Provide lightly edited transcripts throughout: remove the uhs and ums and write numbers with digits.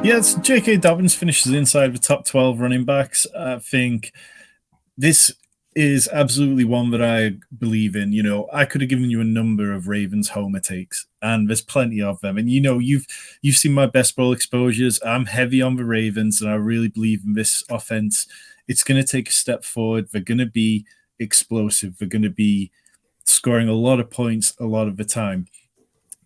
Yes, J.K. Dobbins finishes inside the top 12 running backs. I think this is absolutely one that I believe in. I could have given you a number of Ravens homer takes, and there's plenty of them. And you've seen my best ball exposures. I'm heavy on the Ravens, and I really believe in this offense. It's going to take a step forward. They're going to be explosive. They're going to be scoring a lot of points a lot of the time.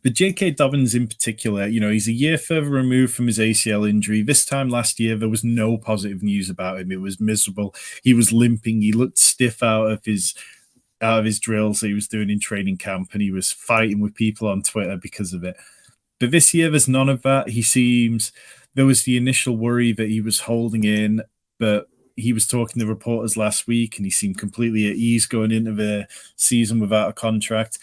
But J.K. Dobbins in particular, he's a year further removed from his ACL injury. This time last year, there was no positive news about him. It was miserable. He was limping. He looked stiff out of his drills that he was doing in training camp, and he was fighting with people on Twitter because of it. But this year, there's none of that. There was the initial worry that he was holding in, but he was talking to reporters last week, and he seemed completely at ease going into the season without a contract.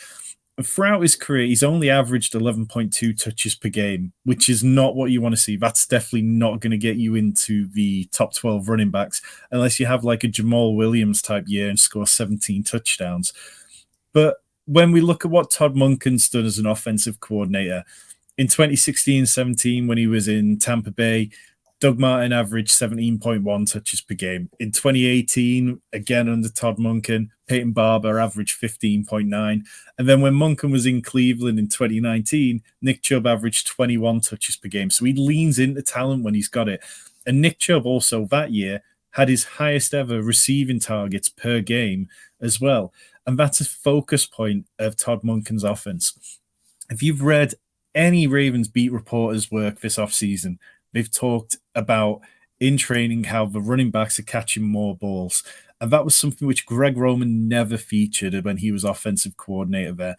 Throughout his career, he's only averaged 11.2 touches per game, which is not what you want to see. That's definitely not going to get you into the top 12 running backs unless you have like a Jamal Williams type year and score 17 touchdowns. But when we look at what Todd Monken's done as an offensive coordinator, in 2016-17, when he was in Tampa Bay, Doug Martin averaged 17.1 touches per game. In 2018, again under Todd Monken, Peyton Barber averaged 15.9. And then when Monken was in Cleveland in 2019, Nick Chubb averaged 21 touches per game. So he leans into talent when he's got it. And Nick Chubb also that year had his highest ever receiving targets per game as well. And that's a focus point of Todd Monken's offense. If you've read any Ravens beat reporters' work this offseason, they've talked about in training how the running backs are catching more balls. And that was something which Greg Roman never featured when he was offensive coordinator there.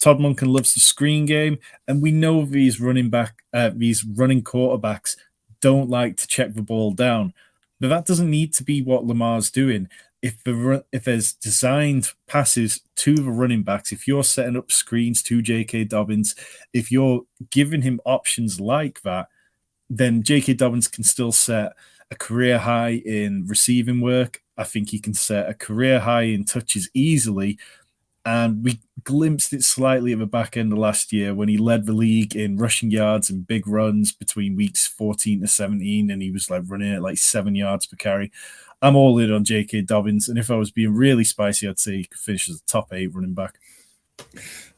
Todd Monken loves the screen game, and we know these running quarterbacks don't like to check the ball down. But that doesn't need to be what Lamar's doing. If there's designed passes to the running backs, if you're setting up screens to J.K. Dobbins, if you're giving him options like that, then J.K. Dobbins can still set a career high in receiving work. I think he can set a career high in touches easily. And we glimpsed it slightly at the back end of last year when he led the league in rushing yards and big runs between weeks 14 to 17, and he was like running at like 7 yards per carry. I'm all in on J.K. Dobbins, and if I was being really spicy, I'd say he could finish as a top 8 running back.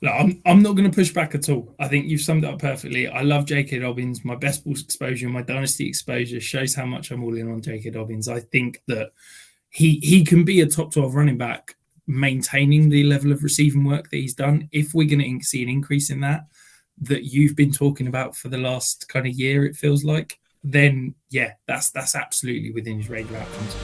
No, I'm not going to push back at all. I think you've summed it up perfectly. I love J.K. Dobbins. My best ball exposure, my dynasty exposure shows how much I'm all in on J.K. Dobbins. I think that he can be a top 12 running back, maintaining the level of receiving work that he's done. If we're going to see an increase in that you've been talking about for the last kind of year, it feels like, then yeah, that's absolutely within his regular outcomes.